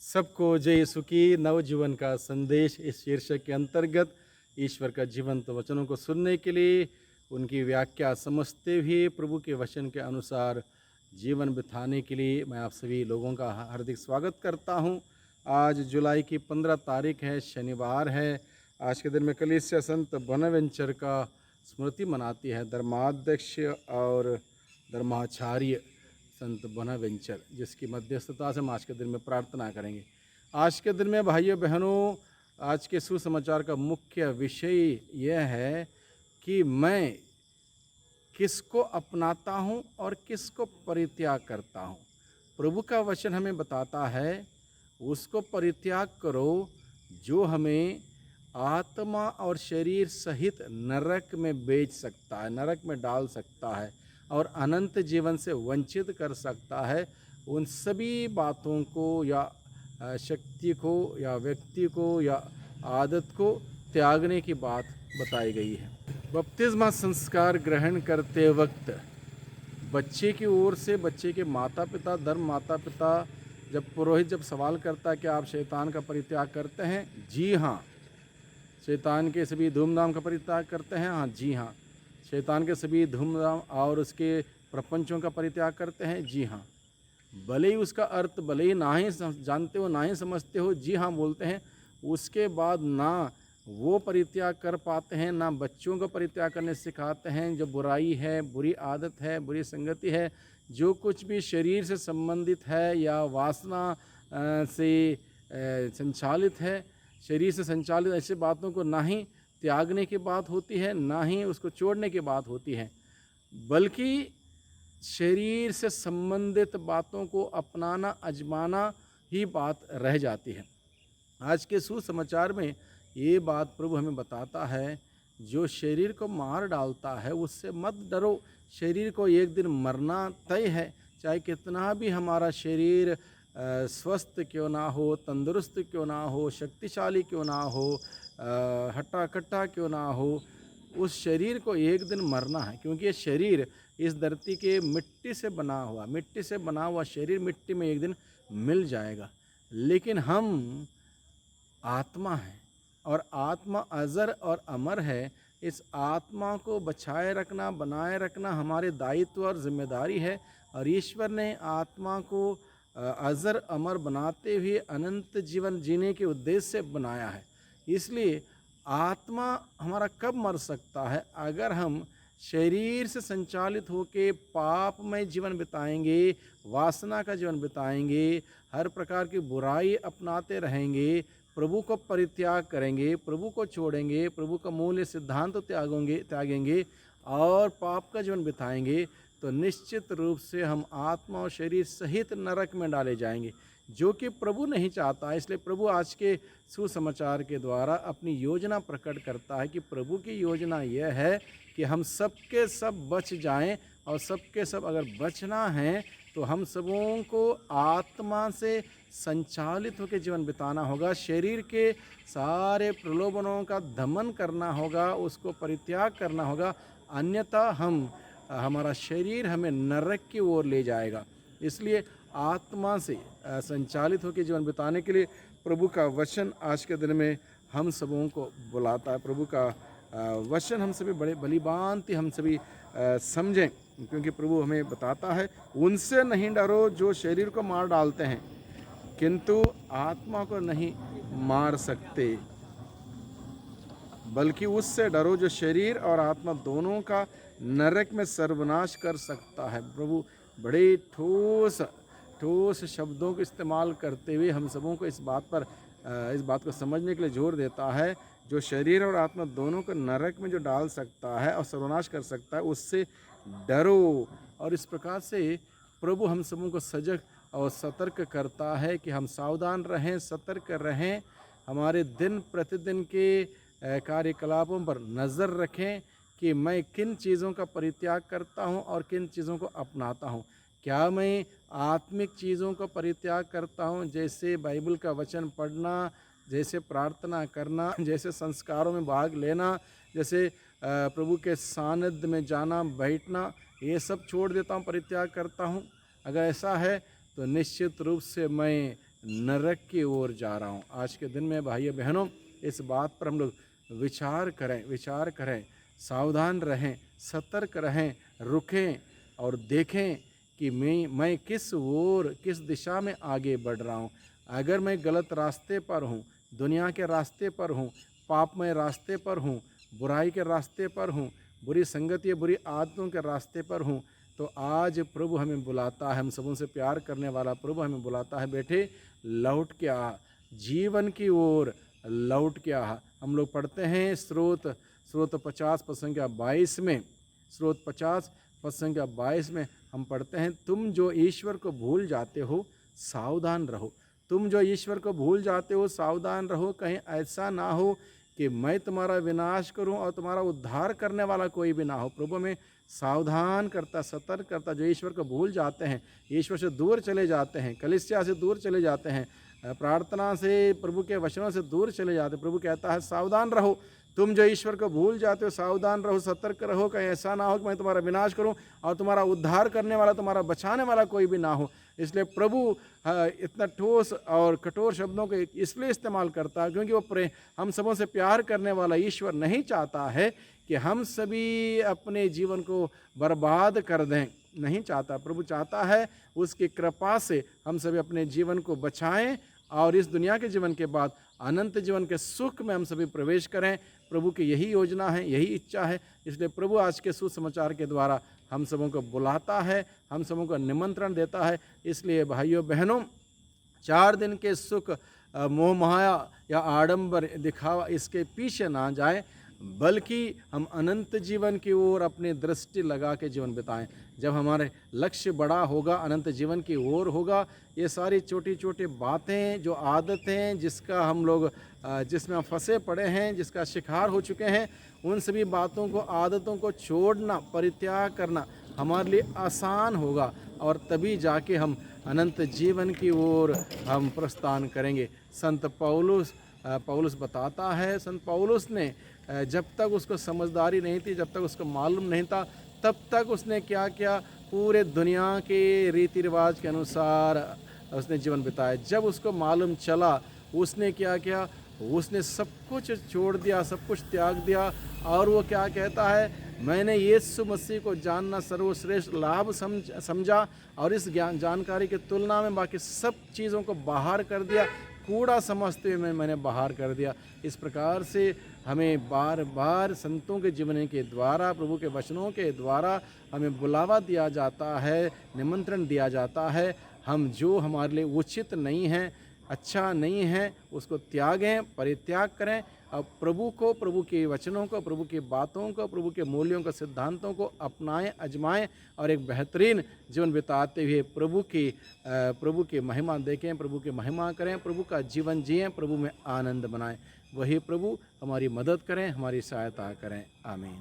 सबको जय यीशु की नवजीवन का संदेश इस शीर्षक के अंतर्गत ईश्वर का जीवंत वचनों को सुनने के लिए उनकी व्याख्या समझते हुए प्रभु के वचन के अनुसार जीवन बिताने के लिए मैं आप सभी लोगों का हार्दिक स्वागत करता हूं। आज जुलाई की 15 तारीख है, शनिवार है। आज के दिन में कलीसिया संत बोनावेंचर का स्मृति मनाती है, धर्माध्यक्ष और धर्माचार्य संत बोनावेंचर, जिसकी मध्यस्थता से हम आज के दिन में प्रार्थना करेंगे। आज के दिन में भाइयों बहनों, आज के सुसमाचार का मुख्य विषय यह है कि मैं किसको अपनाता हूँ और किसको परित्याग करता हूँ। प्रभु का वचन हमें बताता है उसको परित्याग करो जो हमें आत्मा और शरीर सहित नरक में बेच सकता है, नरक में डाल सकता है और अनंत जीवन से वंचित कर सकता है। उन सभी बातों को या शक्ति को या व्यक्ति को या आदत को त्यागने की बात बताई गई है। बपतिस्मा संस्कार ग्रहण करते वक्त बच्चे की ओर से बच्चे के माता पिता, धर्म माता पिता, जब पुरोहित जब सवाल करता है कि आप शैतान का परित्याग करते हैं? जी हाँ। शैतान के सभी धूमधाम का परित्याग करते हैं? हाँ जी हाँ। शैतान के सभी धूमधाम और उसके प्रपंचों का परित्याग करते हैं? जी हाँ। भले ही उसका अर्थ भले ही ना ही जानते हो, ना ही समझते हो, जी हाँ बोलते हैं। उसके बाद ना वो परित्याग कर पाते हैं, ना बच्चों को परित्याग करने सिखाते हैं। जो बुराई है, बुरी आदत है, बुरी संगति है, जो कुछ भी शरीर से संबंधित है या वासना से संचालित है, शरीर से संचालित ऐसे बातों को ना ही त्यागने की बात होती है, ना ही उसको छोड़ने की बात होती है, बल्कि शरीर से संबंधित बातों को अपनाना, आजमाना ही बात रह जाती है। आज के सुसमाचार में ये बात प्रभु हमें बताता है, जो शरीर को मार डालता है उससे मत डरो। शरीर को एक दिन मरना तय है, चाहे कितना भी हमारा शरीर स्वस्थ क्यों ना हो, तंदुरुस्त क्यों ना हो, शक्तिशाली क्यों ना हो, हट्टा कट्टा क्यों ना हो, उस शरीर को एक दिन मरना है। क्योंकि ये शरीर इस धरती के मिट्टी से बना हुआ शरीर मिट्टी में एक दिन मिल जाएगा। लेकिन हम आत्मा हैं और आत्मा अजर और अमर है। इस आत्मा को बचाए रखना, बनाए रखना हमारे दायित्व और जिम्मेदारी है। और ईश्वर ने आत्मा को अजर अमर बनाते हुए अनंत जीवन जीने के उद्देश्य से बनाया है। इसलिए आत्मा हमारा कब मर सकता है? अगर हम शरीर से संचालित होकर पापमय जीवन बिताएंगे, वासना का जीवन बिताएंगे, हर प्रकार की बुराई अपनाते रहेंगे, प्रभु को परित्याग करेंगे, प्रभु को छोड़ेंगे, प्रभु का मूल्य सिद्धांत त्यागेंगे और पाप का जीवन बिताएंगे, तो निश्चित रूप से हम आत्मा और शरीर सहित नरक में डाले जाएंगे, जो कि प्रभु नहीं चाहता। इसलिए प्रभु आज के सुसमाचार के द्वारा अपनी योजना प्रकट करता है कि प्रभु की योजना यह है कि हम सबके सब बच जाएं। और सबके सब अगर बचना है तो हम सबों को आत्मा से संचालित होकर जीवन बिताना होगा। शरीर के सारे प्रलोभनों का दमन करना होगा, उसको परित्याग करना होगा, अन्यथा हमारा शरीर हमें नरक की ओर ले जाएगा। इसलिए आत्मा से संचालित होकर जीवन बिताने के लिए प्रभु का वचन आज के दिन में हम सबों को बुलाता है। प्रभु का वचन हम सभी बड़े भलीभांति हम सभी समझें, क्योंकि प्रभु हमें बताता है, उनसे नहीं डरो जो शरीर को मार डालते हैं किंतु आत्मा को नहीं मार सकते, बल्कि उससे डरो जो शरीर और आत्मा दोनों का नरक में सर्वनाश कर सकता है। प्रभु बड़े ठोस शब्दों को इस्तेमाल करते हुए हम सबों को इस बात को समझने के लिए जोर देता है, जो शरीर और आत्मा दोनों को नरक में जो डाल सकता है और सर्वनाश कर सकता है, उससे डरो। और इस प्रकार से प्रभु हम सबों को सजग और सतर्क करता है कि हम सावधान रहें, सतर्क रहें, हमारे दिन प्रतिदिन के कार्यकलापों पर नज़र रखें कि मैं किन चीज़ों का परित्याग करता हूं और किन चीज़ों को अपनाता हूं। क्या मैं आत्मिक चीज़ों का परित्याग करता हूं, जैसे बाइबल का वचन पढ़ना, जैसे प्रार्थना करना, जैसे संस्कारों में भाग लेना, जैसे प्रभु के सानिध्य में जाना, बैठना, ये सब छोड़ देता हूं, परित्याग करता हूं? अगर ऐसा है तो निश्चित रूप से मैं नरक की ओर जा रहा हूँ। आज के दिन में भाइयों बहनों इस बात पर हम लोग विचार करें, सावधान रहें, सतर्क रहें, रुकें और देखें कि मैं किस ओर, किस दिशा में आगे बढ़ रहा हूँ। अगर मैं गलत रास्ते पर हूँ, दुनिया के रास्ते पर हूँ, पापमय रास्ते पर हूँ, बुराई के रास्ते पर हूँ, बुरी संगति, बुरी आदतों के रास्ते पर हूँ, तो आज प्रभु हमें बुलाता है, हम सबों से प्यार करने वाला प्रभु हमें बुलाता है, बेटे लौट के आ, जीवन की ओर लौट के आ। हम लोग पढ़ते हैं स्रोत 50 पद संख्या 22 में, स्रोत 50 पद संख्या 22 में हम पढ़ते हैं, तुम जो ईश्वर को भूल जाते हो सावधान रहो। तुम जो ईश्वर को भूल जाते हो सावधान रहो, कहीं ऐसा ना हो कि मैं तुम्हारा विनाश करूं और तुम्हारा उद्धार करने वाला कोई भी ना हो। प्रभु में सावधान करता, सतर्क करता। जो ईश्वर को भूल जाते हैं, ईश्वर से दूर चले जाते हैं, कलीसिया से दूर चले जाते हैं, प्रार्थना से, प्रभु के वचनों से दूर चले जाते हैं, प्रभु कहता है सावधान रहो। तुम जो ईश्वर को भूल जाते हो सावधान रहो, सतर्क रहो, कहीं ऐसा ना हो कि मैं तुम्हारा विनाश करूं और तुम्हारा उद्धार करने वाला, तुम्हारा बचाने वाला कोई भी ना हो। इसलिए प्रभु इतना ठोस और कठोर शब्दों को इसलिए इस्तेमाल करता है क्योंकि वो हम सबों से प्यार करने वाला ईश्वर नहीं चाहता है कि हम सभी अपने जीवन को बर्बाद कर दें, नहीं चाहता। प्रभु चाहता है उसकी कृपा से हम सभी अपने जीवन को बचाएं और इस दुनिया के जीवन के बाद अनंत जीवन के सुख में हम सभी प्रवेश करें। प्रभु की यही योजना है, यही इच्छा है। इसलिए प्रभु आज के सुसमाचार के द्वारा हम सबों को बुलाता है, हम सबों को निमंत्रण देता है। इसलिए भाइयों बहनों, 4 दिन के सुख, मोह माया या आडंबर दिखावा इसके पीछे ना जाएं, बल्कि हम अनंत जीवन की ओर अपनी दृष्टि लगा के जीवन बिताएं। जब हमारे लक्ष्य बड़ा होगा, अनंत जीवन की ओर होगा, ये सारी छोटी छोटी बातें, जो आदतें जिसका हम लोग जिसमें हम फंसे पड़े हैं, जिसका शिकार हो चुके हैं, उन सभी बातों को, आदतों को छोड़ना, परित्याग करना हमारे लिए आसान होगा और तभी जाके हम अनंत जीवन की ओर हम प्रस्थान करेंगे। संत पौलुस बताता है, संत पौलुस ने जब तक उसको समझदारी नहीं थी, जब तक उसको मालूम नहीं था, तब तक उसने क्या किया, पूरे दुनिया के रीति रिवाज के अनुसार उसने जीवन बिताया। जब उसको मालूम चला, उसने क्या किया, उसने सब कुछ छोड़ दिया, सब कुछ त्याग दिया और वो क्या कहता है, मैंने यीशु मसीह को जानना सर्वश्रेष्ठ लाभ समझा और इस ज्ञान जानकारी की तुलना में बाकी सब चीज़ों को बाहर कर दिया, कूड़ा समझते हुए मैंने बाहर कर दिया। इस प्रकार से हमें बार बार संतों के जीवन के द्वारा, प्रभु के वचनों के द्वारा हमें बुलावा दिया जाता है, निमंत्रण दिया जाता है। हम जो हमारे लिए उचित नहीं है, अच्छा नहीं है, उसको त्यागें, परित्याग करें और प्रभु को, प्रभु के वचनों को, प्रभु की बातों को, प्रभु के मूल्यों को, सिद्धांतों को अपनाएं, आजमाएं और एक बेहतरीन जीवन बिताते हुए प्रभु की महिमा देखें, प्रभु की महिमा करें, प्रभु का जीवन जिएं, प्रभु में आनंद बनाएं। वही प्रभु हमारी मदद करें, हमारी सहायता करें। आमीन।